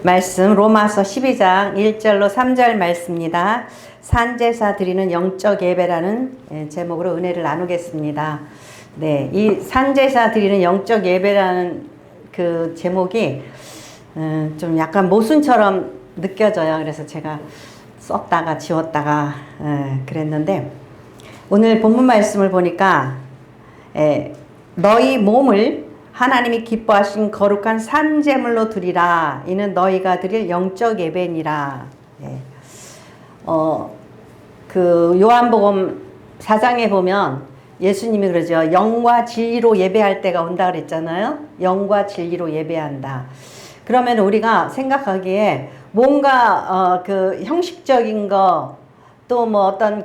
말씀 로마서 12장 1절로 3절 말씀입니다. 산제사 드리는 영적 예배라는 제목으로 은혜를 나누겠습니다. 네, 이 산제사 드리는 영적 예배라는 그 제목이 좀 약간 모순처럼 느껴져요. 그래서 제가 썼다가 지웠다가 그랬는데, 오늘 본문 말씀을 보니까 너희 몸을 하나님이 기뻐하신 거룩한 산제물로 드리라. 이는 너희가 드릴 영적 예배니라. 그 요한복음 4장에 보면 예수님이 그러죠. 영과 진리로 예배할 때가 온다 그랬잖아요. 영과 진리로 예배한다. 그러면 우리가 생각하기에 뭔가 그 형식적인 거, 또 뭐 어떤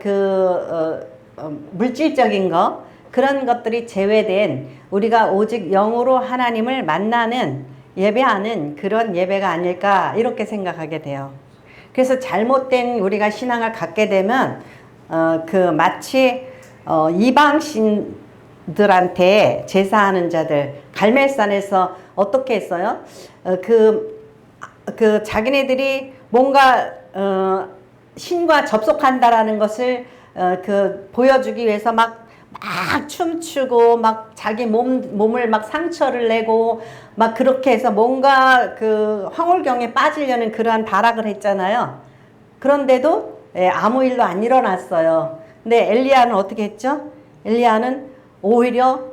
물질적인 거, 그런 것들이 제외된 우리가 오직 영으로 하나님을 만나는 예배하는 그런 예배가 아닐까, 이렇게 생각하게 돼요. 그래서 잘못된 우리가 신앙을 갖게 되면 마치 이방신들한테 제사하는 자들, 갈멜산에서 어떻게 했어요? 자기네들이 뭔가 신과 접속한다라는 것을 보여주기 위해서 막 춤추고 막 자기 몸을 막 상처를 내고 막 그렇게 해서 뭔가 황홀경에 빠지려는 그러한 발악을 했잖아요. 그런데도 아무 일도 안 일어났어요. 근데 엘리야는 어떻게 했죠? 엘리야는 오히려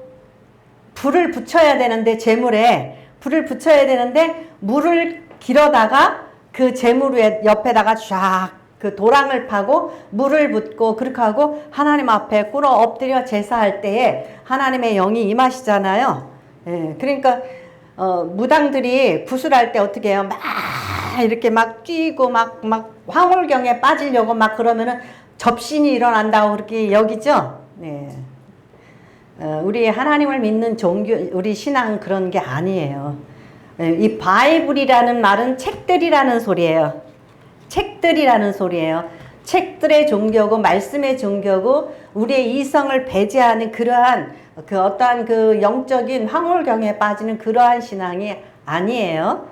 불을 붙여야 되는데, 제물에 불을 붙여야 되는데 물을 길어다가 그 제물 옆에다가 쫙 도랑을 파고 물을 붓고 그렇게 하고 하나님 앞에 꿇어 엎드려 제사할 때에 하나님의 영이 임하시잖아요. 그러니까 무당들이 구슬할 때 어떻게 해요? 막 이렇게 막 뛰고 막 황홀경에 빠지려고 막 그러면은 접신이 일어난다고 그렇게 여기죠. 우리 하나님을 믿는 종교, 우리 신앙은 그런 게 아니에요. 이 바이블이라는 말은 책들이라는 소리예요. 책들이라는 소리예요. 책들의 종교고 말씀의 종교고 우리의 이성을 배제하는 그러한 어떠한 영적인 황홀경에 빠지는 그러한 신앙이 아니에요.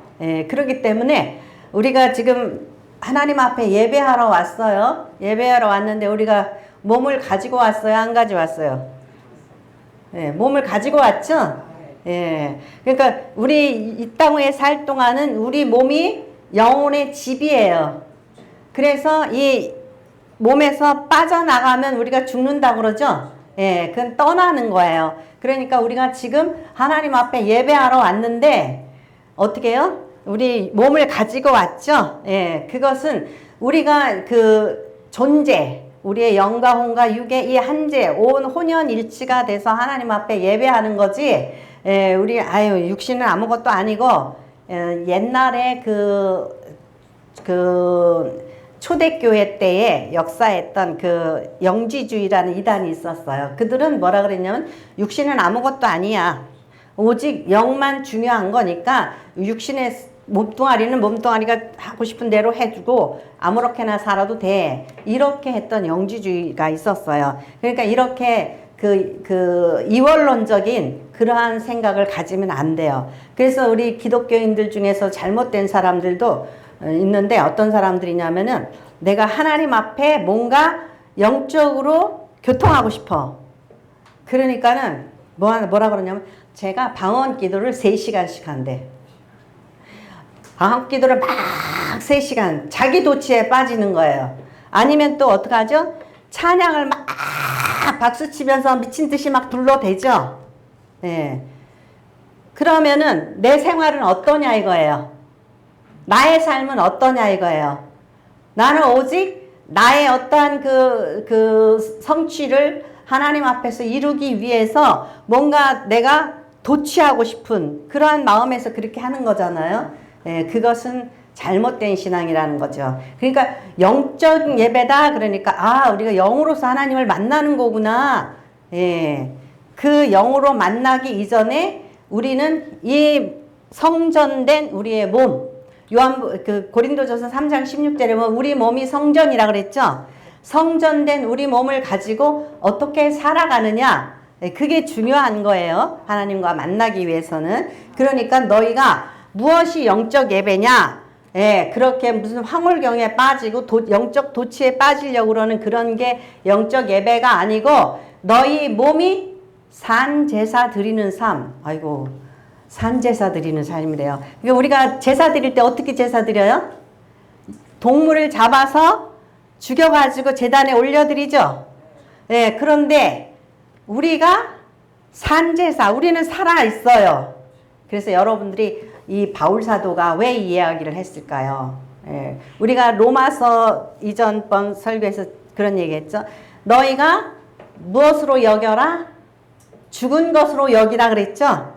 그렇기 때문에 우리가 지금 하나님 앞에 예배하러 왔어요. 예배하러 왔는데 우리가 몸을 가지고 왔어요? 안 가져왔어요? 몸을 가지고 왔죠? 그러니까 우리 이 땅에 살 동안은 우리 몸이 영혼의 집이에요. 그래서 이 몸에서 빠져나가면 우리가 죽는다고 그러죠? 그건 떠나는 거예요. 그러니까 우리가 지금 하나님 앞에 예배하러 왔는데 어떻게 해요? 우리 몸을 가지고 왔죠? 그것은 우리가 존재, 우리의 영과 혼과 육의 이 한재, 온 혼연일치가 돼서 하나님 앞에 예배하는 거지. 우리 육신은 아무것도 아니고, 옛날에 초대교회 때에 역사했던 영지주의라는 이단이 있었어요. 그들은 뭐라 그랬냐면 육신은 아무것도 아니야. 오직 영만 중요한 거니까 육신의 몸뚱아리는 몸뚱아리가 하고 싶은 대로 해주고 아무렇게나 살아도 돼. 이렇게 했던 영지주의가 있었어요. 그러니까 이렇게 이원론적인 그러한 생각을 가지면 안 돼요. 그래서 우리 기독교인들 중에서 잘못된 사람들도 있는데, 어떤 사람들이냐면은 내가 하나님 앞에 뭔가 영적으로 교통하고 싶어. 그러니까는 뭐라 그러냐면 제가 방언 기도를 3시간씩 한대. 방언 기도를 막 3시간 자기 도취에 빠지는 거예요. 아니면 또 어떡하죠? 찬양을 막 박수 치면서 미친 듯이 막 둘러대죠. 그러면은 내 생활은 어떠냐 이거예요. 나의 삶은 어떠냐 이거예요. 나는 오직 나의 어떠한 성취를 하나님 앞에서 이루기 위해서 뭔가 내가 도취하고 싶은 그러한 마음에서 그렇게 하는 거잖아요. 그것은 잘못된 신앙이라는 거죠. 그러니까 영적 예배다 그러니까 우리가 영으로서 하나님을 만나는 거구나. 그 영으로 만나기 이전에 우리는 이 성전된 우리의 몸, 고린도전서 3장 16절에 보면 우리 몸이 성전이라 그랬죠. 성전된 우리 몸을 가지고 어떻게 살아가느냐, 그게 중요한 거예요. 하나님과 만나기 위해서는. 그러니까 너희가 무엇이 영적 예배냐? 예, 그렇게 무슨 황홀경에 빠지고 영적 도취에 빠지려고 그러는 그런 게 영적 예배가 아니고 너희 몸이 산제사 드리는 삶. 아이고, 산제사 드리는 삶이래요. 그러니까 우리가 제사 드릴 때 어떻게 제사 드려요? 동물을 잡아서 죽여가지고 제단에 올려드리죠. 예, 그런데 우리가 산제사, 우리는 살아있어요. 그래서 여러분들이 이 바울사도가 왜 이 이야기를 했을까요? 예, 우리가 로마서 이전번 설교에서 그런 얘기 했죠. 너희가 무엇으로 여겨라? 죽은 것으로 여기라 그랬죠.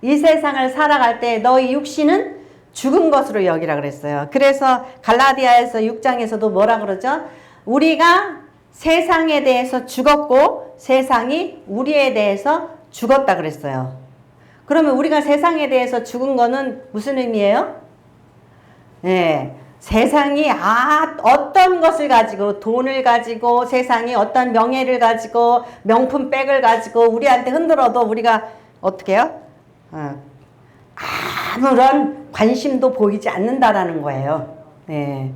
이 세상을 살아갈 때 너희 육신은 죽은 것으로 여기라 그랬어요. 그래서 갈라디아에서 6장에서도 뭐라 그러죠? 우리가 세상에 대해서 죽었고 세상이 우리에 대해서 죽었다 그랬어요. 그러면 우리가 세상에 대해서 죽은 거는 무슨 의미예요? 예, 세상이 어떤 것을 가지고 돈을 가지고 세상이 어떤 명예를 가지고 명품백을 가지고 우리한테 흔들어도 우리가 어떻게 해요? 아무런 관심도 보이지 않는다라는 거예요. 예.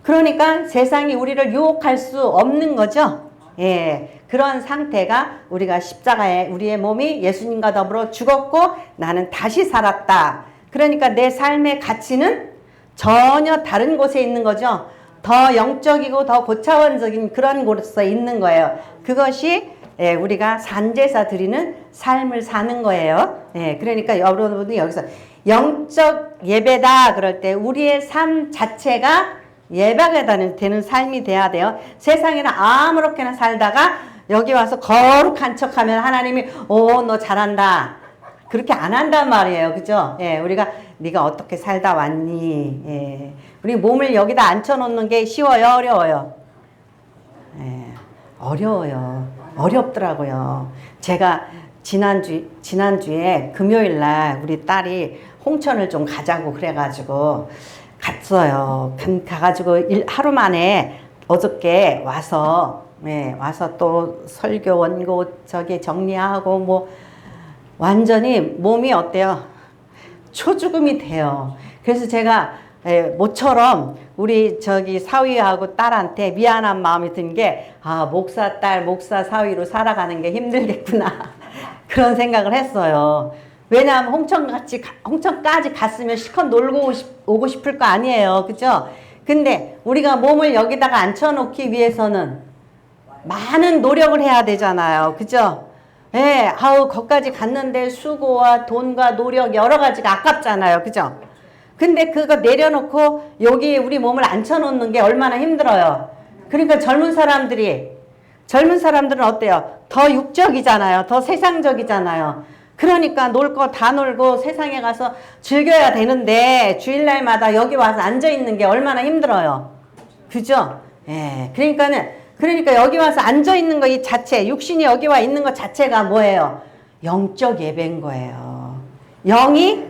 그러니까 세상이 우리를 유혹할 수 없는 거죠. 예. 그런 상태가 우리가 십자가에 우리의 몸이 예수님과 더불어 죽었고 나는 다시 살았다. 그러니까 내 삶의 가치는 전혀 다른 곳에 있는 거죠. 더 영적이고 더 고차원적인 그런 곳에 있는 거예요. 그것이 예, 우리가 산제사 드리는 삶을 사는 거예요. 예, 그러니까 여러분이 여기서 영적 예배다 그럴 때 우리의 삶 자체가 예배가 되는 삶이 돼야 돼요. 세상에는 아무렇게나 살다가 여기 와서 거룩한 척하면 하나님이 너 잘한다 그렇게 안 한단 말이에요. 그죠? 예, 우리가 네가 어떻게 살다 왔니? 예, 우리 몸을 여기다 앉혀놓는 게 쉬워요? 어려워요? 예, 어려워요. 어렵더라고요. 제가 지난주에 금요일 날 우리 딸이 홍천을 좀 가자고 그래가지고 갔어요. 가가지고 하루 만에 어저께 와서 또 설교 원고 정리하고 뭐 완전히 몸이 어때요? 초죽음이 돼요. 그래서 제가 모처럼 우리 사위하고 딸한테 미안한 마음이 든 게 목사 딸, 목사 사위로 살아가는 게 힘들겠구나 그런 생각을 했어요. 왜냐하면 홍천까지 갔으면 실컷 놀고 오고 싶을 거 아니에요. 그죠? 근데 우리가 몸을 여기다가 앉혀놓기 위해서는 많은 노력을 해야 되잖아요. 그죠? 예, 거기까지 갔는데 수고와 돈과 노력 여러 가지가 아깝잖아요. 그죠? 근데 그거 내려놓고 여기 우리 몸을 앉혀놓는 게 얼마나 힘들어요. 그러니까 젊은 사람들은 어때요? 더 육적이잖아요. 더 세상적이잖아요. 그러니까 놀 거 다 놀고 세상에 가서 즐겨야 되는데 주일날마다 여기 와서 앉아있는 게 얼마나 힘들어요. 그죠? 예. 그러니까 여기 와서 앉아있는 거 이 자체, 육신이 여기 와 있는 것 자체가 뭐예요? 영적 예배인 거예요. 영이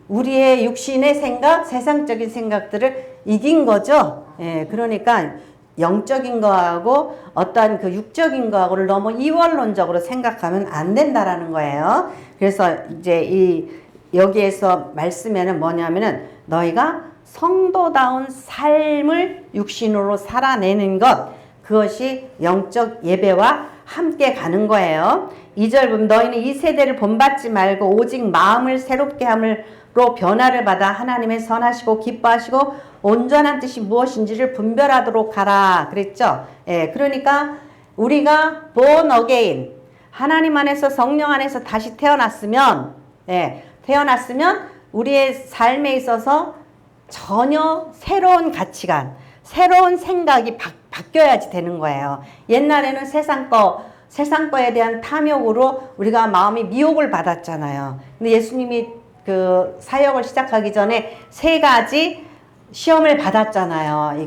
우리의 육신의 생각, 세상적인 생각들을 이긴 거죠. 예. 그러니까 영적인 거하고 어떤 그 육적인 거하고를 너무 이원론적으로 생각하면 안 된다라는 거예요. 그래서 이제 여기에서 말씀에는 뭐냐면은 너희가 성도다운 삶을 육신으로 살아내는 것, 그것이 영적 예배와 함께 가는 거예요. 2절 보면 너희는 이 세대를 본받지 말고 오직 마음을 새롭게 함으로 변화를 받아 하나님의 선하시고 기뻐하시고 온전한 뜻이 무엇인지를 분별하도록 하라 그랬죠. 예, 그러니까 우리가 born again, 하나님 안에서 성령 안에서 다시 태어났으면 우리의 삶에 있어서 전혀 새로운 가치관, 새로운 생각이 바뀌어야지 되는 거예요. 옛날에는 세상 거에 대한 탐욕으로 우리가 마음이 미혹을 받았잖아요. 근데 예수님이 그 사역을 시작하기 전에 3가지 시험을 받았잖아요.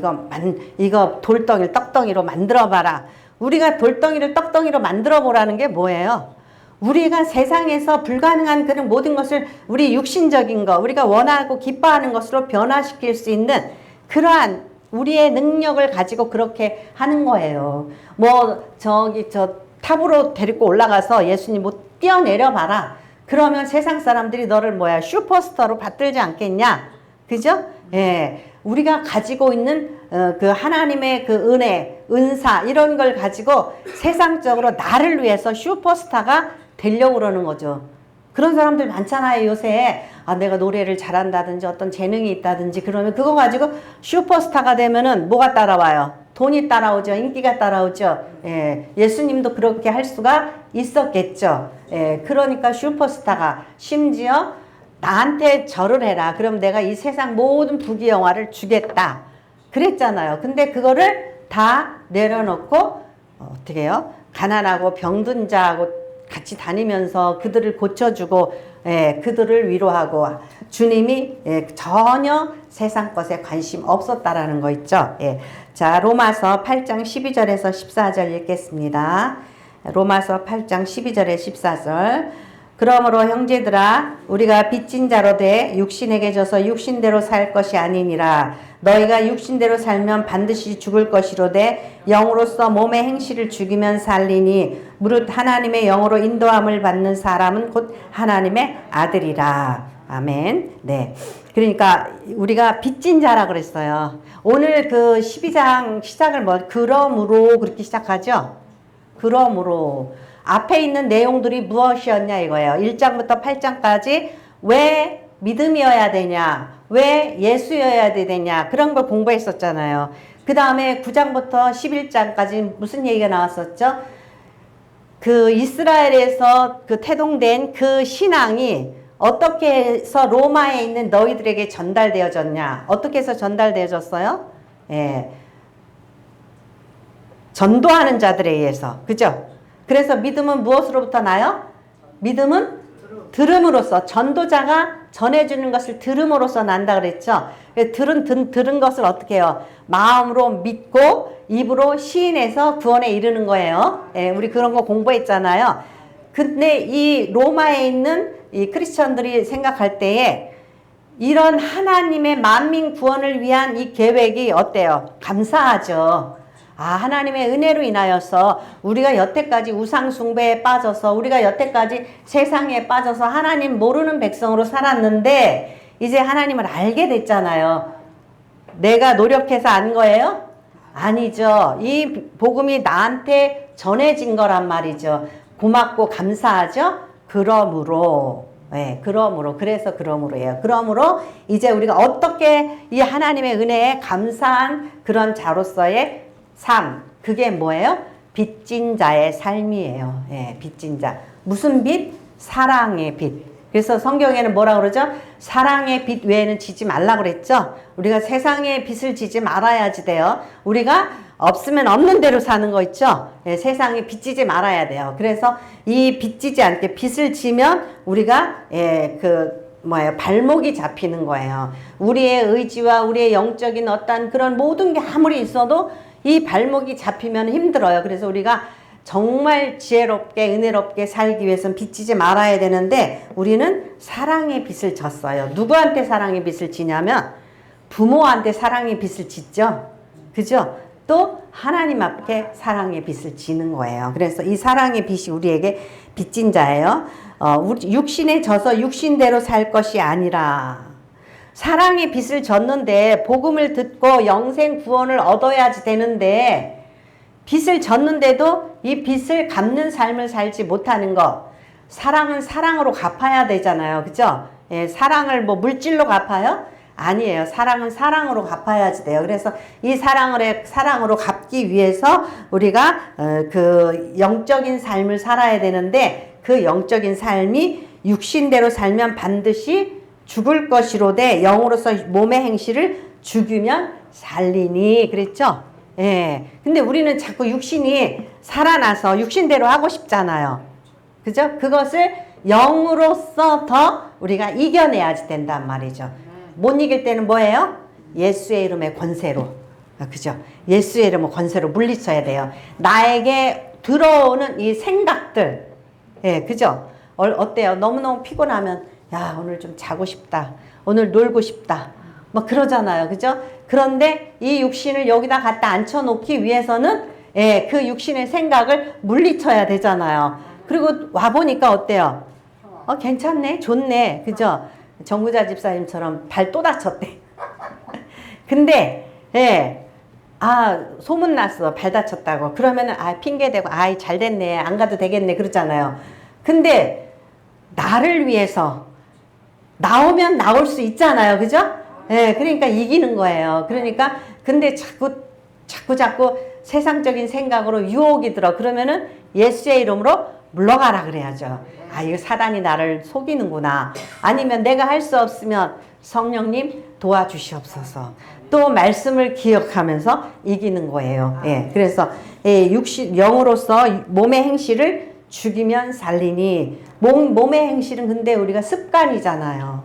이거 돌덩이를 떡덩이로 만들어봐라. 우리가 돌덩이를 떡덩이로 만들어보라는 게 뭐예요? 우리가 세상에서 불가능한 그런 모든 것을 우리 육신적인 거, 우리가 원하고 기뻐하는 것으로 변화시킬 수 있는 그러한 우리의 능력을 가지고 그렇게 하는 거예요. 탑으로 데리고 올라가서 예수님 뛰어내려 봐라. 그러면 세상 사람들이 너를 슈퍼스타로 받들지 않겠냐? 그죠? 예. 우리가 가지고 있는 그 하나님의 그 은혜, 은사 이런 걸 가지고 세상적으로 나를 위해서 슈퍼스타가 되려고 그러는 거죠. 그런 사람들 많잖아요, 요새. 아, 내가 노래를 잘한다든지 어떤 재능이 있다든지 그러면 그거 가지고 슈퍼스타가 되면은 뭐가 따라와요? 돈이 따라오죠. 인기가 따라오죠. 예. 예수님도 그렇게 할 수가 있었겠죠. 예. 그러니까 슈퍼스타가 심지어 나한테 절을 해라. 그럼 내가 이 세상 모든 부귀영화를 주겠다. 그랬잖아요. 근데 그거를 다 내려놓고 어떻게 해요? 가난하고 병든 자하고 같이 다니면서 그들을 고쳐주고 그들을 위로하고 주님이 전혀 세상 것에 관심 없었다라는 거 있죠. 자, 로마서 8장 12절에서 14절 읽겠습니다. 로마서 8장 12절에 14절. 그러므로 형제들아 우리가 빚진 자로 돼 육신에게 져서 육신대로 살 것이 아니니라. 너희가 육신대로 살면 반드시 죽을 것이로되 영으로서 몸의 행실을 죽이면 살리니 무릇 하나님의 영으로 인도함을 받는 사람은 곧 하나님의 아들이라. 아멘. 네. 그러니까 우리가 빚진 자라 그랬어요. 오늘 그 12장 시작을 그러므로 그렇게 시작하죠. 그러므로 앞에 있는 내용들이 무엇이었냐 이거예요. 1장부터 8장까지 왜 믿음이어야 되냐, 왜 예수여야 되냐 그런 걸 공부했었잖아요. 그 다음에 9장부터 11장까지 무슨 얘기가 나왔었죠? 그 이스라엘에서 그 태동된 그 신앙이 어떻게 해서 로마에 있는 너희들에게 전달되어졌냐? 어떻게 해서 전달되어졌어요? 예. 전도하는 자들에 의해서. 그죠? 그래서 믿음은 무엇으로부터 나요? 믿음은 들음으로써, 전도자가 전해주는 것을 들음으로써 난다 그랬죠. 들은 것을 어떻게 해요? 마음으로 믿고 입으로 시인해서 구원에 이르는 거예요. 예, 우리 그런 거 공부했잖아요. 근데 이 로마에 있는 이 크리스천들이 생각할 때에 이런 하나님의 만민 구원을 위한 이 계획이 어때요? 감사하죠. 아, 하나님의 은혜로 인하여서 우리가 여태까지 우상 숭배에 빠져서 우리가 여태까지 세상에 빠져서 하나님 모르는 백성으로 살았는데 이제 하나님을 알게 됐잖아요. 내가 노력해서 안 거예요? 아니죠. 이 복음이 나한테 전해진 거란 말이죠. 고맙고 감사하죠. 그러므로 그래서 그러므로예요. 그러므로 이제 우리가 어떻게 이 하나님의 은혜에 감사한 그런 자로서의 삶, 그게 뭐예요? 빚진 자의 삶이에요. 예, 빚진 자. 무슨 빚? 사랑의 빚. 그래서 성경에는 뭐라 그러죠? 사랑의 빚 외에는 지지 말라 그랬죠? 우리가 세상의 빚을 지지 말아야지 돼요. 우리가 없으면 없는 대로 사는 거 있죠? 예, 세상에 빚지지 말아야 돼요. 그래서 이 빚지지 않게 빚을 지면 우리가 발목이 잡히는 거예요. 우리의 의지와 우리의 영적인 어떤 그런 모든 게 아무리 있어도 이 발목이 잡히면 힘들어요. 그래서 우리가 정말 지혜롭게 은혜롭게 살기 위해서는 빚지지 말아야 되는데 우리는 사랑의 빚을 졌어요. 누구한테 사랑의 빚을 지냐면 부모한테 사랑의 빚을 짓죠. 그죠? 또 하나님 앞에 사랑의 빚을 지는 거예요. 그래서 이 사랑의 빚이 우리에게 빚진 자예요. 우리 육신에 져서 육신대로 살 것이 아니라 사랑의 빚을 졌는데 복음을 듣고 영생 구원을 얻어야지 되는데 빚을 졌는데도 이 빚을 갚는 삶을 살지 못하는 것. 사랑은 사랑으로 갚아야 되잖아요. 그죠? 예, 사랑을 뭐 물질로 갚아요? 아니에요. 사랑은 사랑으로 갚아야지 돼요. 그래서 이 사랑으로 갚기 위해서 우리가 그 영적인 삶을 살아야 되는데 그 영적인 삶이 육신대로 살면 반드시 죽을 것이로되 영으로서 몸의 행실을 죽이면 살리니 그랬죠? 예. 근데 우리는 자꾸 육신이 살아나서 육신대로 하고 싶잖아요. 그죠? 그것을 영으로서 더 우리가 이겨내야지 된단 말이죠. 못 이길 때는 뭐예요? 예수의 이름의 권세로. 그죠? 예수의 이름의 권세로 물리쳐야 돼요. 나에게 들어오는 이 생각들. 예, 그죠? 어때요? 너무너무 피곤하면 야, 오늘 좀 자고 싶다. 오늘 놀고 싶다. 뭐 그러잖아요. 그죠? 그런데 이 육신을 여기다 갖다 앉혀놓기 위해서는 그 육신의 생각을 물리쳐야 되잖아요. 그리고 와보니까 어때요? 괜찮네. 좋네. 그죠? 정구자 집사님처럼 발 또 다쳤대. 근데 예, 소문났어. 발 다쳤다고. 그러면은 핑계대고 잘 됐네. 안 가도 되겠네. 그러잖아요. 근데 나를 위해서 나오면 나올 수 있잖아요. 그죠? 예, 그러니까 이기는 거예요. 그러니까 근데 자꾸 세상적인 생각으로 유혹이 들어. 그러면은 예수의 이름으로 물러가라 그래야죠. 이거 사단이 나를 속이는구나. 아니면 내가 할 수 없으면 성령님 도와주시옵소서. 또 말씀을 기억하면서 이기는 거예요. 예, 그래서 영으로서 몸의 행실을 죽이면 살리니. 몸의 행실은 근데 우리가 습관이잖아요.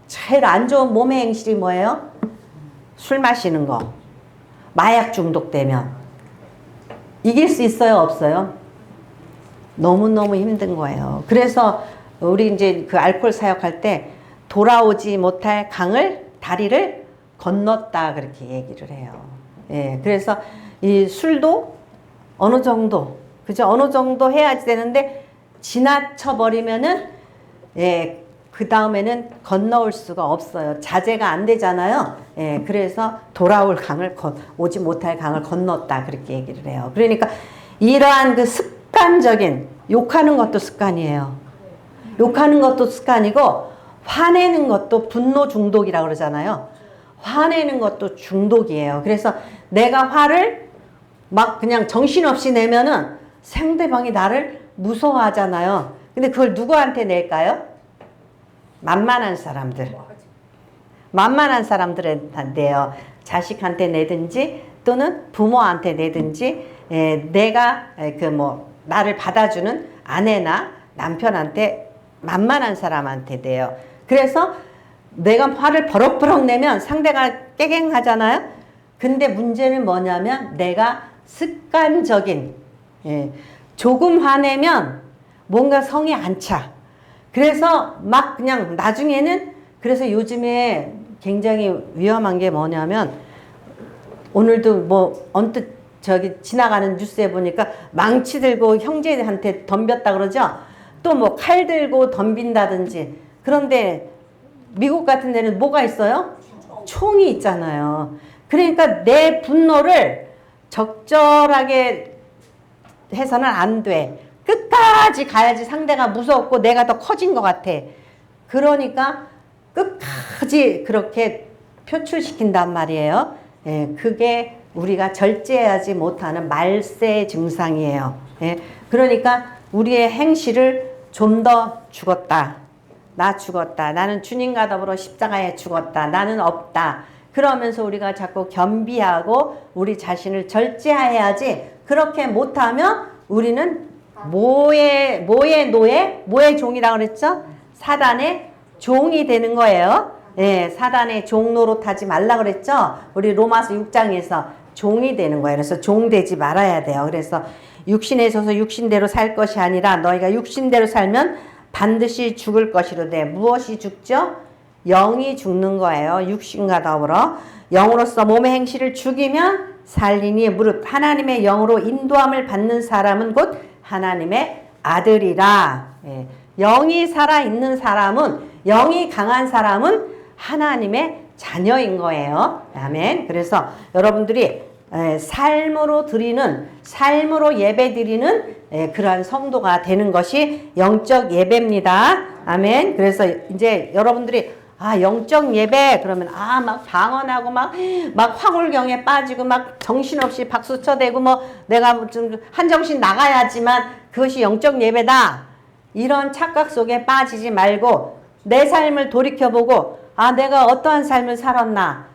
제일 안 좋은 몸의 행실이 뭐예요? 술 마시는 거. 마약 중독되면 이길 수 있어요? 없어요? 너무너무 힘든 거예요. 그래서 우리 이제 그 알코올 사역할 때 돌아오지 못할 다리를 건넜다 그렇게 얘기를 해요. 예, 그래서 이 술도 어느 정도, 그죠? 어느 정도 해야지 되는데 지나쳐 버리면은 그 다음에는 건너올 수가 없어요. 자제가 안 되잖아요. 예, 그래서 오지 못할 강을 건넜다 그렇게 얘기를 해요. 그러니까 이러한 그 습관적인 욕하는 것도 습관이에요. 욕하는 것도 습관이고 화내는 것도 분노 중독이라고 그러잖아요. 화내는 것도 중독이에요. 그래서 내가 화를 막 그냥 정신없이 내면은 상대방이 나를 무서워하잖아요. 근데 그걸 누구한테 낼까요? 만만한 사람들한테요. 자식한테 내든지 또는 부모한테 내든지 내가 나를 받아주는 아내나 남편한테 만만한 사람한테 돼요. 그래서 내가 화를 버럭버럭 내면 상대가 깨갱하잖아요. 근데 문제는 뭐냐면 내가 습관적인 조금 화내면 뭔가 성이 안 차. 그래서 막 그냥 나중에는 그래서 요즘에 굉장히 위험한 게 뭐냐면 오늘도 언뜻 지나가는 뉴스에 보니까 망치 들고 형제한테 덤볐다 그러죠. 또 칼 들고 덤빈다든지. 그런데 미국 같은 데는 뭐가 있어요? 총이 있잖아요. 그러니까 내 분노를 적절하게 해서는 안 돼. 끝까지 가야지 상대가 무섭고 내가 더 커진 것 같아. 그러니까 끝까지 그렇게 표출시킨단 말이에요. 그게 우리가 절제하지 못하는 말세 증상이에요. 그러니까 우리의 행실을 좀 더 죽었다. 나 죽었다. 나는 주님과 더불어 십자가에 죽었다. 나는 없다. 그러면서 우리가 자꾸 겸비하고 우리 자신을 절제해야지. 그렇게 못하면 우리는 뭐의 종이라고 그랬죠? 사단의 종이 되는 거예요. 사단의 종 노릇하지 말라 그랬죠? 우리 로마서 6장에서 종이 되는 거예요. 그래서 종 되지 말아야 돼요. 그래서 육신에 서서 육신대로 살 것이 아니라 너희가 육신대로 살면 반드시 죽을 것이로되 무엇이 죽죠? 영이 죽는 거예요. 육신과 더불어 영으로서 몸의 행실을 죽이면 살리니 무릇 하나님의 영으로 인도함을 받는 사람은 곧 하나님의 아들이라. 영이 살아있는 사람은, 영이 강한 사람은 하나님의 자녀인 거예요. 아멘. 그래서 여러분들이 삶으로 예배 드리는 그러한 성도가 되는 것이 영적 예배입니다. 아멘. 그래서 이제 여러분들이 영적 예배 그러면 막 방언하고 막 화골경에 빠지고 막 정신없이 박수 쳐대고 내가 좀 한정신 나가야지만 그것이 영적 예배다. 이런 착각 속에 빠지지 말고 내 삶을 돌이켜보고 내가 어떠한 삶을 살았나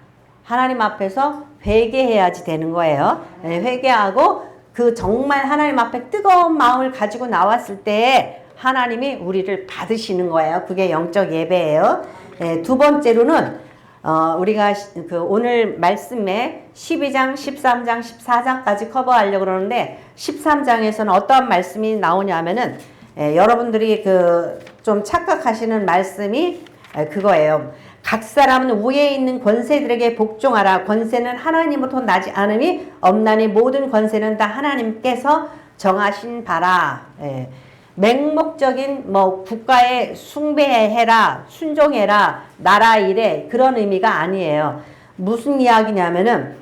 하나님 앞에서 회개해야지 되는 거예요. 회개하고 그 정말 하나님 앞에 뜨거운 마음을 가지고 나왔을 때 하나님이 우리를 받으시는 거예요. 그게 영적 예배예요. 두 번째로는 우리가 오늘 말씀에 12장, 13장, 14장까지 커버하려고 그러는데 13장에서는 어떠한 말씀이 나오냐면은 여러분들이 좀 착각하시는 말씀이 그거예요. 각 사람은 위에 있는 권세들에게 복종하라. 권세는 하나님부터 나지 않음이 없나니 모든 권세는 다 하나님께서 정하신 바라. 맹목적인 뭐 국가에 숭배해라, 순종해라, 나라 일에 그런 의미가 아니에요. 무슨 이야기냐면은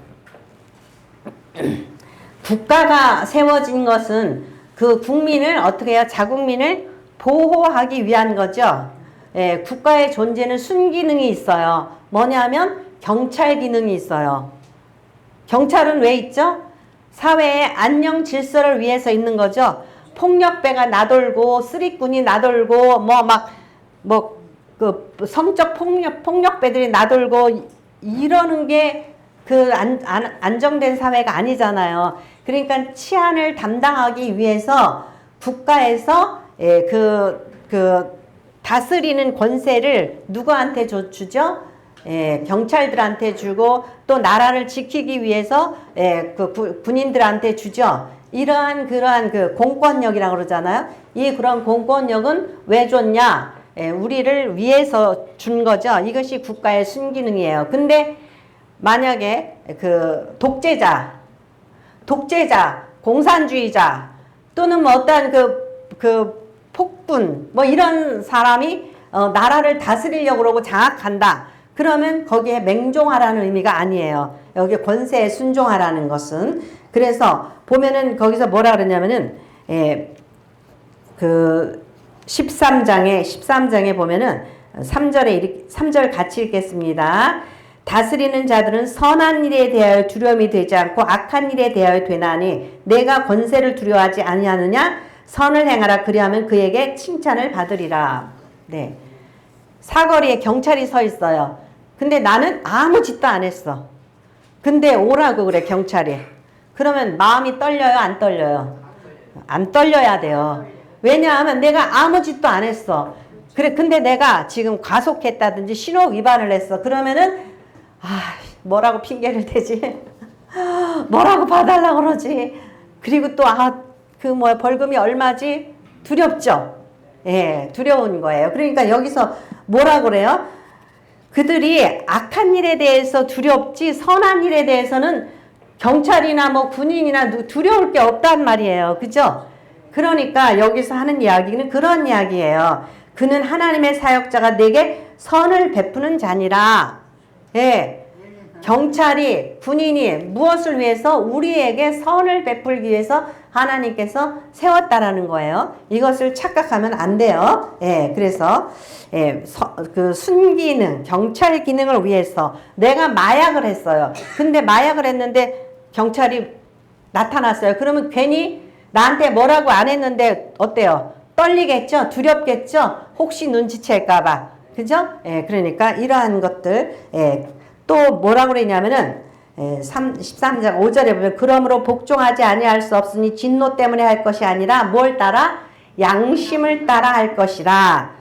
국가가 세워진 것은 그 국민을 어떻게 해요? 자국민을 보호하기 위한 거죠. 예, 국가의 존재는 순기능이 있어요. 뭐냐면 경찰 기능이 있어요. 경찰은 왜 있죠? 사회의 안녕 질서를 위해서 있는 거죠. 폭력배가 나돌고 쓰리꾼이 나돌고 그 성적 폭력배들이 나돌고 이러는 게 그 안정된 사회가 아니잖아요. 그러니까 치안을 담당하기 위해서 국가에서 그 다스리는 권세를 누구한테 주죠? 경찰들한테 주고 또 나라를 지키기 위해서 그 군인들한테 주죠. 그러한 그 공권력이라고 그러잖아요. 그런 공권력은 왜 줬냐? 우리를 위해서 준 거죠. 이것이 국가의 순기능이에요. 근데 만약에 그 독재자, 공산주의자 또는 뭐 어떠한 그 폭군 뭐 이런 사람이 나라를 다스리려고 그러고 장악한다. 그러면 거기에 맹종하라는 의미가 아니에요. 여기 권세에 순종하라는 것은. 그래서 보면은 거기서 뭐라 그러냐면은 그 13장에 보면은 3절 같이 읽겠습니다. 다스리는 자들은 선한 일에 대하여 두려움이 되지 않고 악한 일에 대하여 되나니 내가 권세를 두려워하지 아니하느냐? 선을 행하라. 그리하면 그에게 칭찬을 받으리라. 네. 사거리에 경찰이 서 있어요. 근데 나는 아무 짓도 안 했어. 근데 오라고 그래, 경찰이. 그러면 마음이 떨려요, 안 떨려요? 안 떨려야 돼요. 왜냐하면 내가 아무 짓도 안 했어. 그래, 근데 내가 지금 과속했다든지 신호 위반을 했어. 그러면은 뭐라고 핑계를 대지? 뭐라고 봐달라고 그러지? 그리고 또 벌금이 얼마지? 두렵죠? 예, 두려운 거예요. 그러니까 여기서 뭐라 그래요? 그들이 악한 일에 대해서 두렵지 선한 일에 대해서는 경찰이나 뭐 군인이나 두려울 게 없단 말이에요. 그죠? 그러니까 여기서 하는 이야기는 그런 이야기예요. 그는 하나님의 사역자가 내게 선을 베푸는 자니라. 예. 경찰이, 군인이 무엇을 위해서? 우리에게 선을 베풀기 위해서 하나님께서 세웠다라는 거예요. 이것을 착각하면 안 돼요. 예, 그래서 그 순기능, 경찰 기능을 위해서 내가 마약을 했어요. 근데 마약을 했는데 경찰이 나타났어요. 그러면 괜히 나한테 뭐라고 안 했는데 어때요? 떨리겠죠? 두렵겠죠? 혹시 눈치챌까봐. 그죠? 예, 그러니까 이러한 것들, 또 뭐라고 그러냐면은 13장 5절에 보면 그러므로 복종하지 아니할 수 없으니 진노 때문에 할 것이 아니라 뭘 따라? 양심을 따라 할 것이라.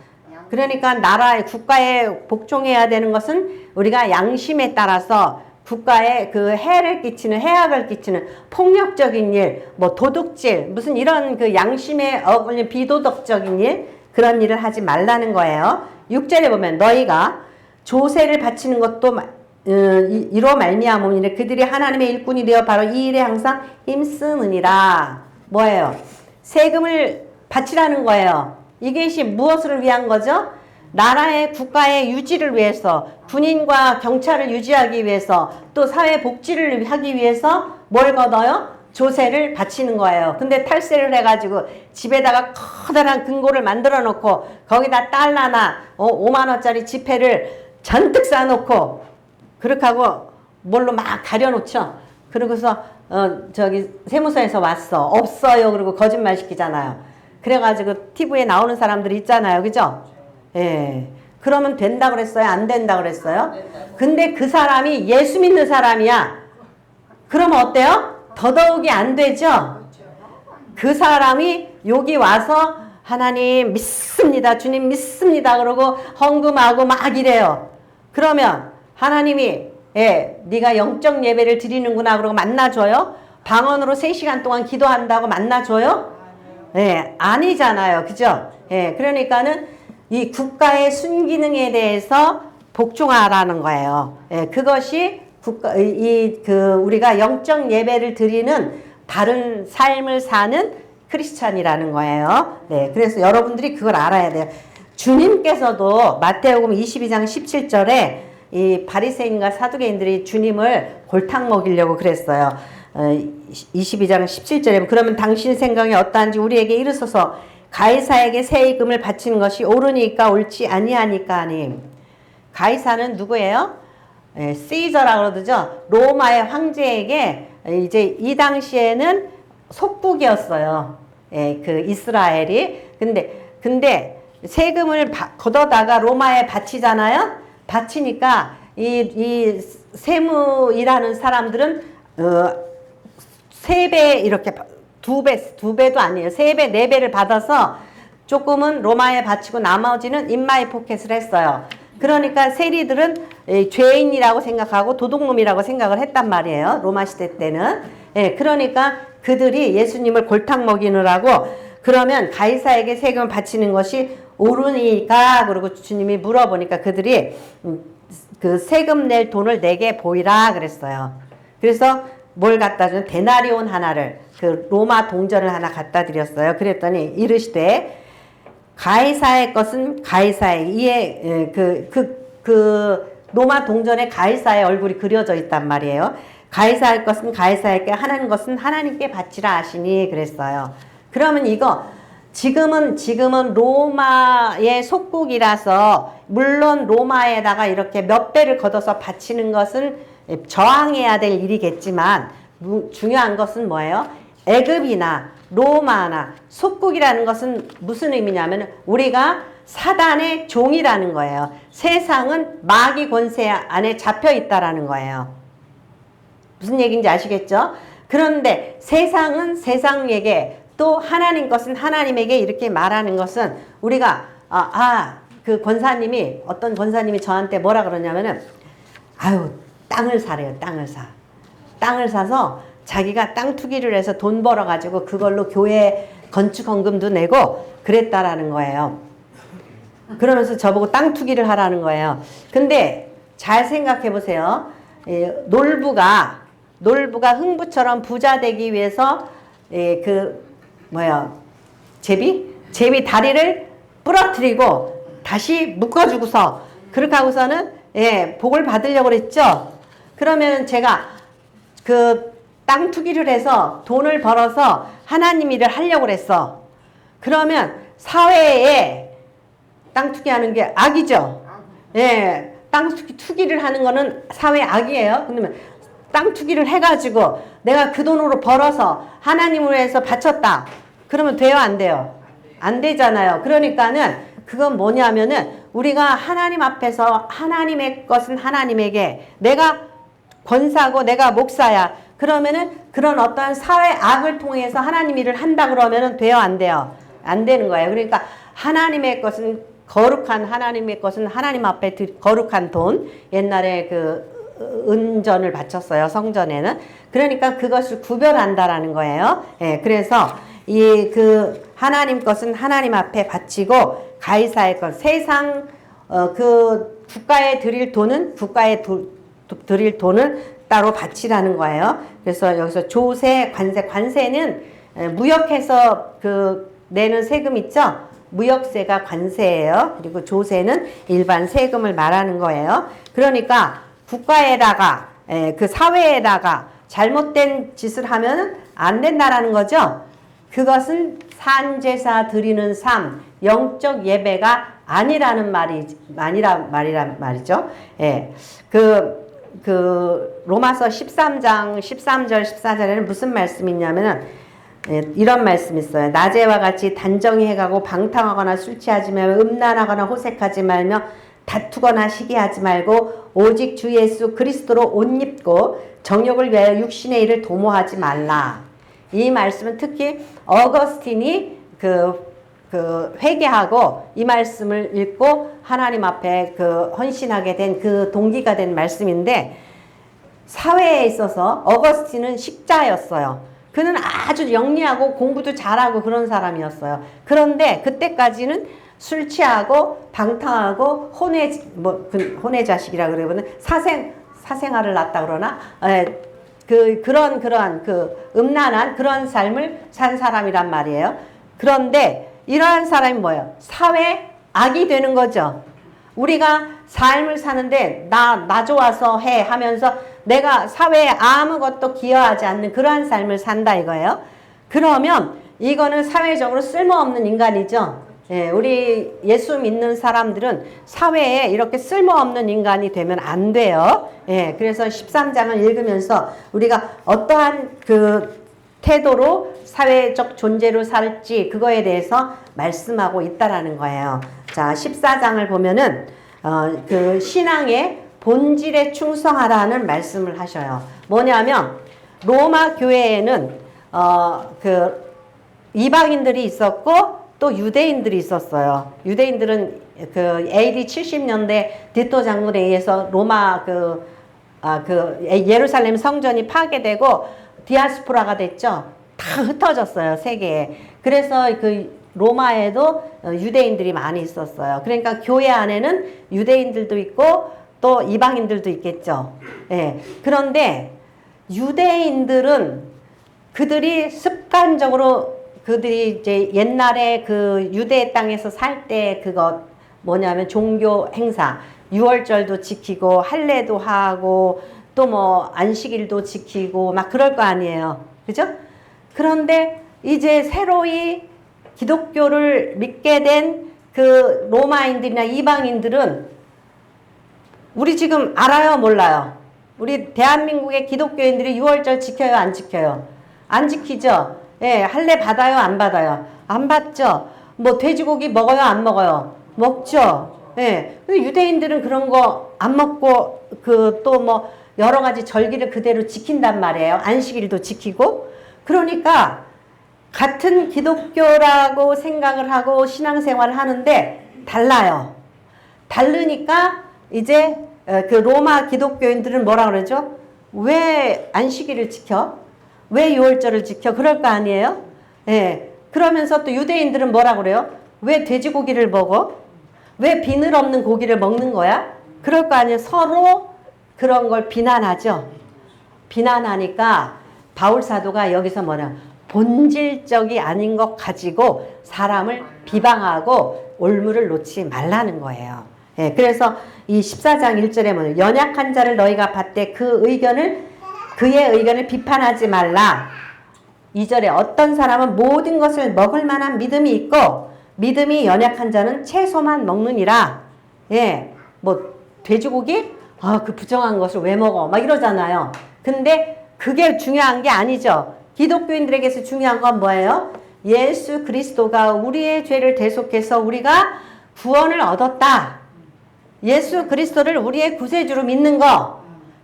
그러니까 국가에 복종해야 되는 것은 우리가 양심에 따라서 국가에 그 해악을 끼치는 폭력적인 일, 뭐 도둑질, 무슨 이런 그 양심에 어울리는 비도덕적인 일, 그런 일을 하지 말라는 거예요. 6절에 보면 너희가 조세를 바치는 것도 이로 말미암으니 그들이 하나님의 일꾼이 되어 바로 이 일에 항상 힘쓰느니라. 뭐예요? 세금을 바치라는 거예요. 이것이 무엇을 위한 거죠? 나라의 국가의 유지를 위해서, 군인과 경찰을 유지하기 위해서, 또 사회 복지를 하기 위해서 뭘 걷어요? 조세를 바치는 거예요. 근데 탈세를 해가지고 집에다가 커다란 금고를 만들어 놓고 거기다 달러나 5만 원짜리 지폐를 잔뜩 쌓아놓고 그렇게 하고 뭘로 막 가려놓죠. 그러고서 세무서에서 왔어. 없어요. 그리고 거짓말 시키잖아요. 그래가지고 TV에 나오는 사람들이 있잖아요. 그죠? 예. 그러면 된다 그랬어요? 안 된다 그랬어요? 근데 그 사람이 예수 믿는 사람이야. 그러면 어때요? 더더욱이 안 되죠? 그 사람이 여기 와서 하나님 믿습니다. 주님 믿습니다. 그러고 헌금하고 막 이래요. 그러면 하나님이 네가 영적 예배를 드리는구나 그러고 만나줘요? 방언으로 3시간 동안 기도한다고 만나줘요? 아니잖아요. 그죠? 그러니까는 이 국가의 순기능에 대해서 복종하라는 거예요. 그것이 우리가 영적 예배를 드리는 바른 삶을 사는 크리스찬이라는 거예요. 네, 그래서 여러분들이 그걸 알아야 돼요. 주님께서도 마태복음 22장 17절에 이 바리새인과 사두개인들이 주님을 골탕 먹이려고 그랬어요. 22장 17절에 그러면 당신 생각이 어떠한지 우리에게 이르소서 가이사에게 세금을 바치는 것이 옳으니까 옳지 아니하니까 하니. 가이사는 누구예요? 시저라고 그러죠. 로마의 황제에게 이제 이 당시에는 속국이었어요. 그 이스라엘이. 근데 세금을 걷어다가 로마에 바치잖아요. 바치니까 이 세무일하는 사람들은 3배 이렇게 2배도 아니에요. 3배, 4배를 받아서 조금은 로마에 바치고 나머지는 인마이 포켓을 했어요. 그러니까 세리들은 죄인이라고 생각하고 도둑놈이라고 생각을 했단 말이에요. 로마 시대 때는. 그러니까 그들이 예수님을 골탕 먹이느라고 그러면 가이사에게 세금을 바치는 것이 옳으니까 그러고 주님이 물어보니까 그들이 그 세금 낼 돈을 내게 보이라 그랬어요. 그래서 뭘 갖다 주는 데나리온 하나를 그 로마 동전을 하나 갖다 드렸어요. 그랬더니 이르시되 가이사의 것은 가이사의 이에 그 로마 동전에 가이사의 얼굴이 그려져 있단 말이에요. 가이사의 것은 가이사에게 하나님 것은 하나님께 바치라 하시니 그랬어요. 그러면 이거 지금은 로마의 속국이라서 물론 로마에다가 이렇게 몇 배를 걷어서 바치는 것은 저항해야 될 일이겠지만 중요한 것은 뭐예요? 애굽이나 로마나 속국이라는 것은 무슨 의미냐면 우리가 사단의 종이라는 거예요. 세상은 마귀 권세 안에 잡혀 있다라는 거예요. 무슨 얘기인지 아시겠죠? 그런데 세상은 세상에게 또 하나님 것은 하나님에게 이렇게 말하는 것은 우리가 그 권사님이 어떤 권사님이 저한테 뭐라 그러냐면은 아유 땅을 사래요. 땅을 사서 자기가 땅 투기를 해서 돈 벌어가지고 그걸로 교회 건축헌금도 내고 그랬다라는 거예요. 그러면서 저보고 땅 투기를 하라는 거예요. 근데 잘 생각해 보세요. 놀부가 흥부처럼 부자 되기 위해서 제비 다리를 부러뜨리고 다시 묶어주고서 그렇게 하고서는 복을 받으려고 그랬죠. 그러면 제가 그 땅 투기를 해서 돈을 벌어서 하나님 일을 하려고 그랬어. 그러면 사회에 땅 투기하는 게 악이죠. 땅 투기를 하는 거는 사회 악이에요. 그러면 땅 투기를 해가지고 내가 그 돈으로 벌어서 하나님을 위해서 바쳤다. 그러면 돼요, 안 돼요? 안 되잖아요. 그러니까는 그건 뭐냐면은 우리가 하나님 앞에서 하나님의 것은 하나님에게 내가 권사고 내가 목사야. 그러면은 그런 어떠한 사회 악을 통해서 하나님 일을 한다 그러면은 돼요, 안 돼요? 안 되는 거예요. 그러니까 하나님의 것은 거룩한 하나님의 것은 하나님 앞에 거룩한 돈. 옛날에 그 은전을 바쳤어요. 성전에는. 그러니까 그것을 구별한다라는 거예요. 그래서 그 하나님 것은 하나님 앞에 바치고 가이사의 것 세상 그 국가에 드릴 돈은 국가에 드릴 돈을 따로 바치라는 거예요. 그래서 여기서 조세, 관세는 무역해서 그 내는 세금 있죠? 무역세가 관세예요. 그리고 조세는 일반 세금을 말하는 거예요. 그러니까 국가에다가 그 사회에다가 잘못된 짓을 하면 안 된다라는 거죠. 그것은 산제사 드리는 삶, 영적 예배가 아니라는 말이란 말이죠. 그 로마서 13장 13절 14절에는 무슨 말씀이 있냐면은 이런 말씀이 있어요. 낮에와 같이 단정히 해가고 방탕하거나 술 취하지 말며 음란하거나 호색하지 말며 다투거나 시기하지 말고 오직 주 예수 그리스도로 옷 입고 정욕을 위하여 육신의 일을 도모하지 말라. 이 말씀은 특히 어거스틴이 회개하고 이 말씀을 읽고 하나님 앞에 헌신하게 된 그 동기가 된 말씀인데 사회에 있어서 어거스틴은 식자였어요. 그는 아주 영리하고 공부도 잘하고 그런 사람이었어요. 그런데 그때까지는 술 취하고 방탕하고 혼외자식이라 그러면 사생아를 낳았다 그러나 그러한 음란한 그런 삶을 산 사람이란 말이에요. 그런데 이러한 사람이 뭐예요? 사회 악이 되는 거죠. 우리가 삶을 사는데 나 좋아서 해 하면서 내가 사회에 아무것도 기여하지 않는 그러한 삶을 산다 이거예요. 그러면 이거는 사회적으로 쓸모없는 인간이죠. 예, 우리 예수 믿는 사람들은 사회에 이렇게 쓸모없는 인간이 되면 안 돼요. 예, 그래서 13장을 읽으면서 우리가 어떠한 태도로 사회적 존재로 살지 그거에 대해서 말씀하고 있다라는 거예요. 자, 14장을 보면은 신앙의 본질에 충성하라는 말씀을 하셔요. 뭐냐면 로마 교회에는 이방인들이 있었고 또 유대인들이 있었어요. 유대인들은 AD 70년대 디토 장군에 의해서 로마 예루살렘 성전이 파괴되고 디아스포라가 됐죠. 다 흩어졌어요, 세계에. 그래서 로마에도 유대인들이 많이 있었어요. 그러니까 교회 안에는 유대인들도 있고 또 이방인들도 있겠죠. 예. 그런데 유대인들은 그들이 습관적으로 그들이 이제 옛날에 유대 땅에서 살 때 뭐냐면 종교 행사, 유월절도 지키고 할례도 하고 또 뭐 안식일도 지키고 막 그럴 거 아니에요. 그죠? 그런데 이제 새로이 기독교를 믿게 된 로마인들이나 이방인들은 우리 지금 알아요, 몰라요? 우리 대한민국의 기독교인들이 유월절 지켜요, 안 지켜요? 안 지키죠? 예, 할례 받아요, 안 받아요? 안 받죠? 뭐 돼지고기 먹어요, 안 먹어요? 먹죠? 예. 근데 유대인들은 그런 거 안 먹고 또 뭐 여러 가지 절기를 그대로 지킨단 말이에요. 안식일도 지키고. 그러니까 같은 기독교라고 생각을 하고 신앙생활을 하는데 달라요. 다르니까 이제 로마 기독교인들은 뭐라 그러죠? 왜 안식일을 지켜? 왜 유월절을 지켜? 그럴 거 아니에요? 예. 그러면서 또 유대인들은 뭐라 그래요? 왜 돼지고기를 먹어? 왜 비늘 없는 고기를 먹는 거야? 그럴 거 아니에요? 서로 그런 걸 비난하죠. 비난하니까 바울 사도가 여기서 뭐냐? 본질적이 아닌 것 가지고 사람을 비방하고 올무를 놓지 말라는 거예요. 예. 그래서 이 14장 1절에 뭐냐? 연약한 자를 너희가 받되 그의 의견을 비판하지 말라. 2절에 어떤 사람은 모든 것을 먹을 만한 믿음이 있고 믿음이 연약한 자는 채소만 먹느니라. 예, 뭐 돼지고기? 그 부정한 것을 왜 먹어? 막 이러잖아요. 근데 그게 중요한 게 아니죠. 기독교인들에게서 중요한 건 뭐예요? 예수 그리스도가 우리의 죄를 대속해서 우리가 구원을 얻었다. 예수 그리스도를 우리의 구세주로 믿는 거.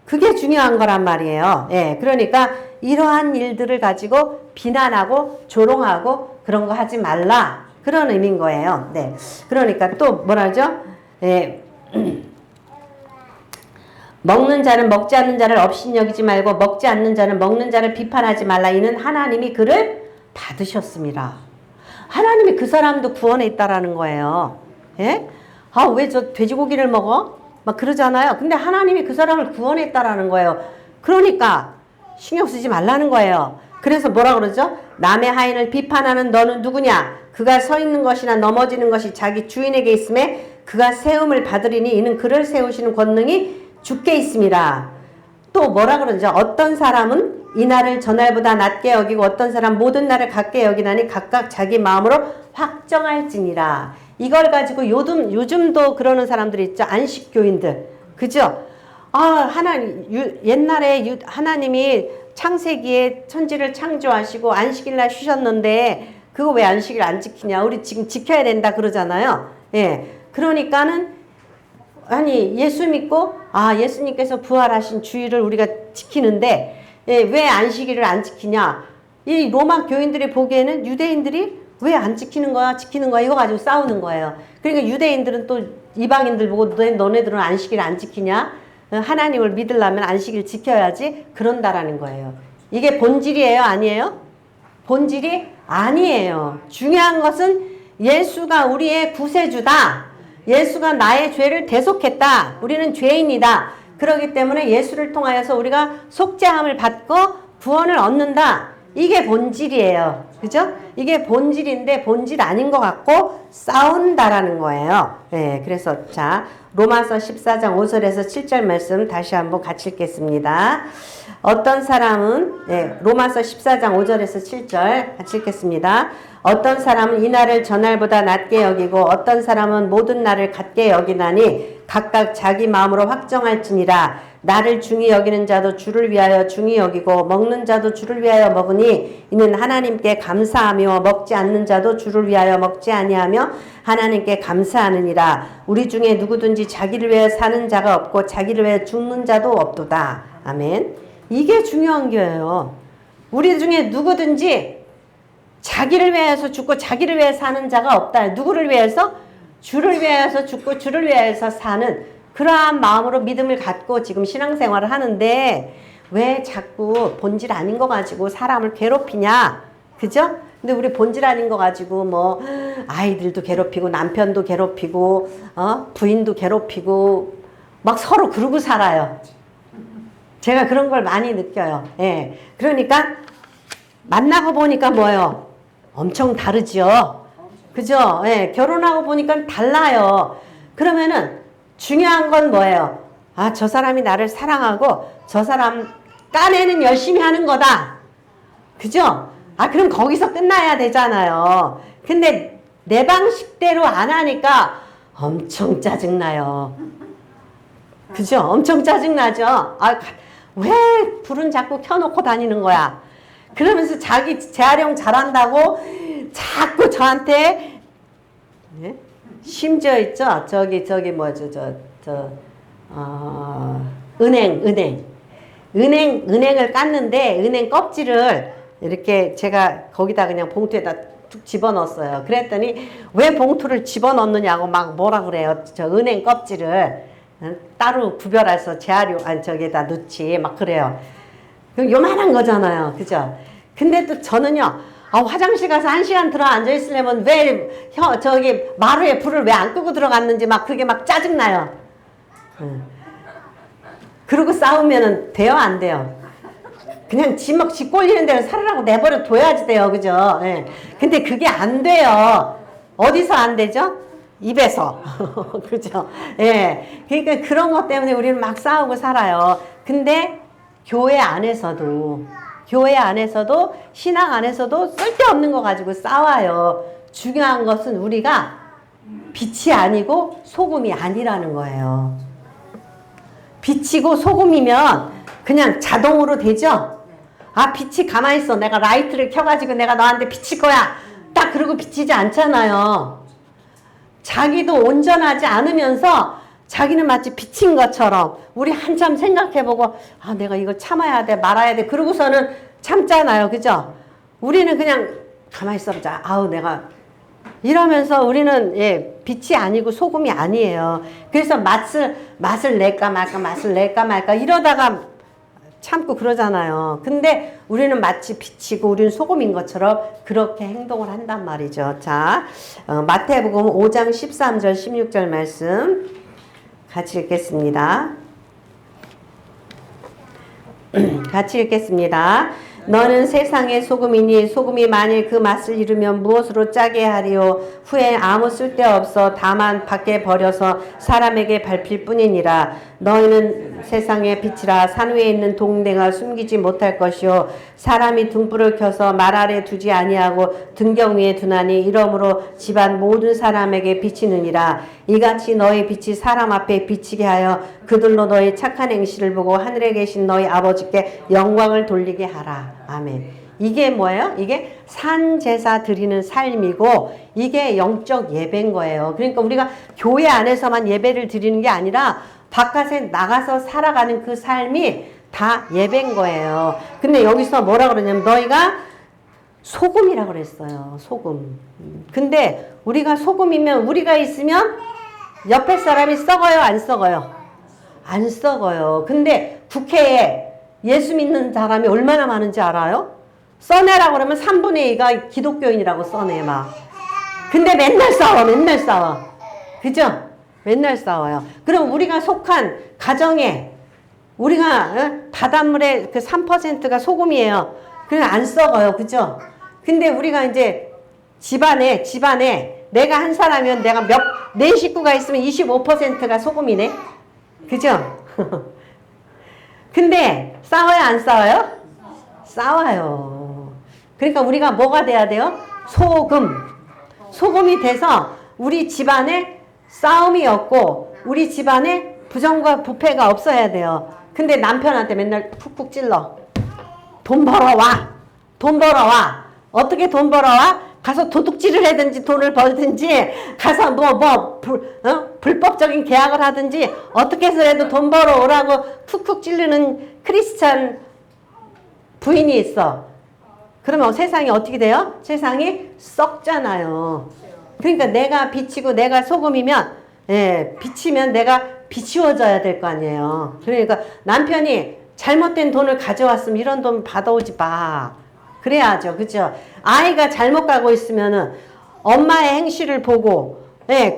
그게 중요한 거란 말이에요. 예, 그러니까 이러한 일들을 가지고 비난하고 조롱하고 그런 거 하지 말라. 그런 의미인 거예요. 네. 그러니까 또 뭐라죠? 예. 먹는 자는 먹지 않는 자를 업신여기지 말고 먹지 않는 자는 먹는 자를 비판하지 말라. 이는 하나님이 그를 받으셨습니다. 하나님이 그 사람도 구원에 있다라는 거예요. 예? 왜 저 돼지고기를 먹어? 막 그러잖아요. 근데 하나님이 그 사람을 구원했다라는 거예요. 그러니까 신경 쓰지 말라는 거예요. 그래서 뭐라 그러죠? 남의 하인을 비판하는 너는 누구냐? 그가 서 있는 것이나 넘어지는 것이 자기 주인에게 있음에 그가 세움을 받으리니 이는 그를 세우시는 권능이 주께 있습니다. 또 뭐라 그러죠? 어떤 사람은 이날을 전날보다 낮게 여기고 어떤 사람 모든 날을 같게 여기나니 각각 자기 마음으로 확정할지니라. 이걸 가지고 요즘도 그러는 사람들이 있죠. 안식교인들. 그죠? 옛날에 하나님이 창세기에 천지를 창조하시고 안식일날 쉬셨는데 그거 왜 안식일 안 지키냐? 우리 지금 지켜야 된다 그러잖아요. 예. 그러니까는 예수 믿고 예수님께서 부활하신 주일을 우리가 지키는데 왜 안식일을 안 지키냐? 이 로마 교인들이 보기에는 유대인들이 왜 안 지키는 거야? 지키는 거야? 이거 가지고 싸우는 거예요. 그러니까 유대인들은 또 이방인들 보고 너네들은 안식일 안 지키냐? 하나님을 믿으려면 안식일 지켜야지. 그런다라는 거예요. 이게 본질이에요? 아니에요? 본질이 아니에요. 중요한 것은 예수가 우리의 구세주다. 예수가 나의 죄를 대속했다. 우리는 죄인이다. 그렇기 때문에 예수를 통하여서 우리가 속죄함을 받고 구원을 얻는다. 이게 본질이에요. 그죠? 이게 본질인데 본질 아닌 것 같고 싸운다라는 거예요. 예, 그래서 자 로마서 14장 5절에서 7절 말씀 다시 한번 같이 읽겠습니다. 어떤 사람은 로마서 14장 5절에서 7절 같이 읽겠습니다. 어떤 사람은 이 날을 전날보다 낮게 여기고 어떤 사람은 모든 날을 같게 여기나니 각각 자기 마음으로 확정할지니라. 나를 중히 여기는 자도 주를 위하여 중히 여기고 먹는 자도 주를 위하여 먹으니 이는 하나님께 감사하며 먹지 않는 자도 주를 위하여 먹지 아니하며 하나님께 감사하느니라. 우리 중에 누구든지 자기를 위하여 사는 자가 없고 자기를 위하여 죽는 자도 없도다. 아멘. 이게 중요한 거예요. 우리 중에 누구든지 자기를 위해서 죽고 자기를 위해 사는 자가 없다. 누구를 위해서? 주를 위해서 죽고 주를 위해서 사는 그러한 마음으로 믿음을 갖고 지금 신앙생활을 하는데 왜 자꾸 본질 아닌 거 가지고 사람을 괴롭히냐? 그죠? 근데 우리 본질 아닌 거 가지고 뭐 아이들도 괴롭히고 남편도 괴롭히고 부인도 괴롭히고 막 서로 그러고 살아요. 제가 그런 걸 많이 느껴요. 예. 그러니까 만나고 보니까 뭐예요? 엄청 다르죠. 그죠? 예. 결혼하고 보니까 달라요. 그러면은 중요한 건 뭐예요? 아, 저 사람이 나를 사랑하고 저 사람 깐에는 열심히 하는 거다. 그죠? 아, 그럼 거기서 끝나야 되잖아요. 근데 내 방식대로 안 하니까 엄청 짜증나요. 그죠? 엄청 짜증나죠? 아, 왜 불은 자꾸 켜놓고 다니는 거야? 그러면서 자기 재활용 잘한다고 자꾸 저한테 심지어 있죠? 저기 뭐죠? 은행을 깠는데 은행 껍질을 이렇게 제가 거기다 그냥 봉투에다 툭 집어넣었어요. 그랬더니 왜 봉투를 집어넣느냐고 막 뭐라 그래요. 저 은행 껍질을 따로 구별해서 저기에다 넣지 막 그래요. 요만한 거잖아요. 그죠? 근데 또 저는요. 화장실 가서 1시간 들어 앉아 있으려면 왜 저기 마루에 불을 왜 안 끄고 들어갔는지 막 그게 막 짜증나요. 그러고 싸우면은 돼요, 안 돼요? 그냥 지 꼴리는 대로 살으라고 내버려 둬야지 돼요. 그죠? 예. 근데 그게 안 돼요. 어디서 안 되죠? 입에서. 그죠? 예. 그러니까 그런 것 때문에 우리는 막 싸우고 살아요. 근데 교회 안에서도 신앙 안에서도 쓸데없는 거 가지고 싸워요. 중요한 것은 우리가 빛이 아니고 소금이 아니라는 거예요. 빛이고 소금이면 그냥 자동으로 되죠? 아, 빛이 가만히 있어. 내가 라이트를 켜가지고 내가 너한테 비칠 거야. 딱 그러고 비치지 않잖아요. 자기도 온전하지 않으면서 자기는 마치 비친 것처럼 우리 한참 생각해보고 아, 내가 이거 참아야 돼, 말아야 돼. 그러고서는 참잖아요. 그죠? 우리는 그냥 가만히 있어보자. 아우, 내가 이러면서 우리는 빛이 아니고 소금이 아니에요. 그래서 맛을 낼까 말까 이러다가 참고 그러잖아요. 근데 우리는 마치 빛이고 우리는 소금인 것처럼 그렇게 행동을 한단 말이죠. 자, 마태복음 5장 13절 16절 말씀 같이 읽겠습니다. 같이 읽겠습니다. 너는 세상의 소금이니 소금이 만일 그 맛을 잃으면 무엇으로 짜게 하리요? 후에 아무 쓸데없어 다만 밖에 버려서 사람에게 밟힐 뿐이니라. 너희는 세상의 빛이라. 산 위에 있는 동댕아 숨기지 못할 것이요 사람이 등불을 켜서 말 아래 두지 아니하고 등경 위에 두나니 이러므로 집안 모든 사람에게 비치느니라. 이같이 너희 빛이 사람 앞에 비치게 하여 그들로 너희 착한 행실을 보고 하늘에 계신 너희 아버지께 영광을 돌리게 하라. 아멘. 이게 뭐예요? 이게 산제사 드리는 삶이고 이게 영적 예배인 거예요. 그러니까 우리가 교회 안에서만 예배를 드리는 게 아니라 바깥에 나가서 살아가는 그 삶이 다 예배인 거예요. 근데 여기서 뭐라 그러냐면 너희가 소금이라고 그랬어요. 소금. 근데 우리가 소금이면 우리가 있으면 옆에 사람이 썩어요? 안 썩어요? 안 썩어요. 근데 국회에 예수 믿는 사람이 얼마나 많은지 알아요? 써내라고 그러면 3분의 2가 기독교인이라고 써내 막. 근데 맨날 싸워. 그죠? 맨날 싸워요. 그럼 우리가 속한 가정에 우리가 바닷물의 그 3%가 소금이에요. 그래서 안 썩어요. 그죠? 근데 우리가 이제 집안에 내가 한 사람이면 내가 내 식구가 있으면 25%가 소금이네. 그죠? 근데 싸워요, 안 싸워요? 싸워요. 그러니까 우리가 뭐가 돼야 돼요? 소금이 돼서 우리 집안에 싸움이 없고 우리 집안에 부정과 부패가 없어야 돼요. 근데 남편한테 맨날 쿡쿡 찔러. 돈 벌어와. 돈 벌어와. 어떻게 돈 벌어와? 가서 도둑질을 하든지 돈을 벌든지 가서 불법적인 계약을 하든지 어떻게 해서라도 돈 벌어오라고 쿡쿡 찌르는 크리스찬 부인이 있어. 그러면 세상이 어떻게 돼요? 세상이 썩잖아요. 그러니까 내가 빛이고 내가 소금이면 비치면 내가 비치워져야 될 거 아니에요. 그러니까 남편이 잘못된 돈을 가져왔으면 이런 돈 받아오지 마. 그래야죠. 그죠? 아이가 잘못 가고 있으면은 엄마의 행실을 보고,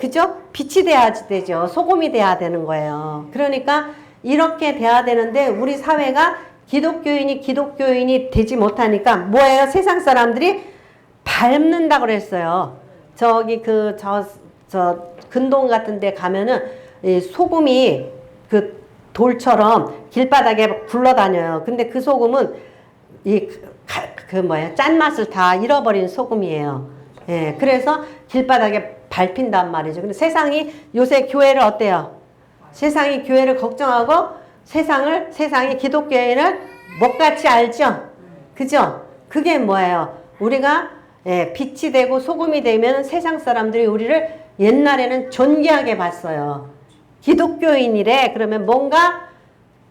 그죠? 빛이 돼야지 되죠. 소금이 돼야 되는 거예요. 그러니까 이렇게 돼야 되는데 우리 사회가 기독교인이 되지 못하니까 뭐예요? 세상 사람들이 밟는다고 그랬어요. 저기 근동 같은 데 가면은 이 소금이 그 돌처럼 길바닥에 굴러다녀요. 근데 그 소금은 짠맛을 다 잃어버린 소금이에요. 그래서 길바닥에 밟힌단 말이죠. 근데 세상이 요새 교회를 어때요? 세상이 교회를 걱정하고 세상이 기독교인을 못같이 알죠? 그죠? 그게 뭐예요? 우리가 빛이 되고 소금이 되면 세상 사람들이 우리를 옛날에는 존귀하게 봤어요. 기독교인이래. 그러면 뭔가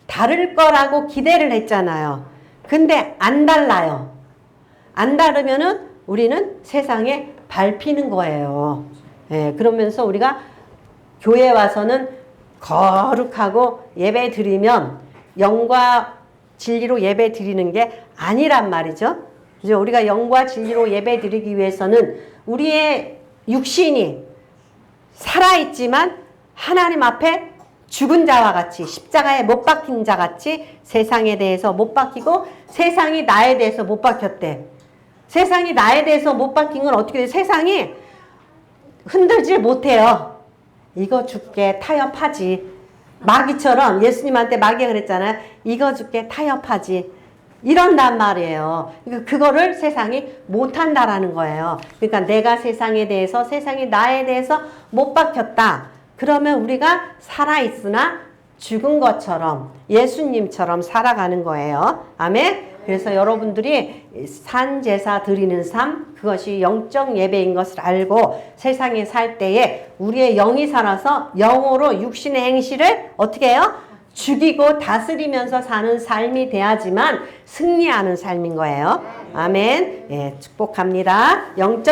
다를 거라고 기대를 했잖아요. 근데 안 달라요. 안 다르면은 우리는 세상에 밟히는 거예요. 그러면서 우리가 교회 와서는 거룩하고 예배 드리면 영과 진리로 예배 드리는 게 아니란 말이죠. 이제 우리가 영과 진리로 예배 드리기 위해서는 우리의 육신이 살아있지만 하나님 앞에 죽은 자와 같이 십자가에 못 박힌 자 같이 세상에 대해서 못 박히고 세상이 나에 대해서 못 박혔대. 세상이 나에 대해서 못 박힌 건 어떻게 돼? 세상이 흔들질 못해요. 이거 줄게 타협하지. 마귀처럼 예수님한테 마귀가 그랬잖아요. 이거 줄게 타협하지. 이런단 말이에요. 그러니까 그거를 세상이 못한다라는 거예요. 그러니까 내가 세상에 대해서 세상이 나에 대해서 못 박혔다. 그러면 우리가 살아있으나 죽은 것처럼 예수님처럼 살아가는 거예요. 아멘. 그래서 여러분들이 산제사 드리는 삶, 그것이 영적 예배인 것을 알고 세상에 살 때에 우리의 영이 살아서 영으로 육신의 행실을 어떻게 해요? 죽이고 다스리면서 사는 삶이 돼야지만 승리하는 삶인 거예요. 아멘. 축복합니다. 영적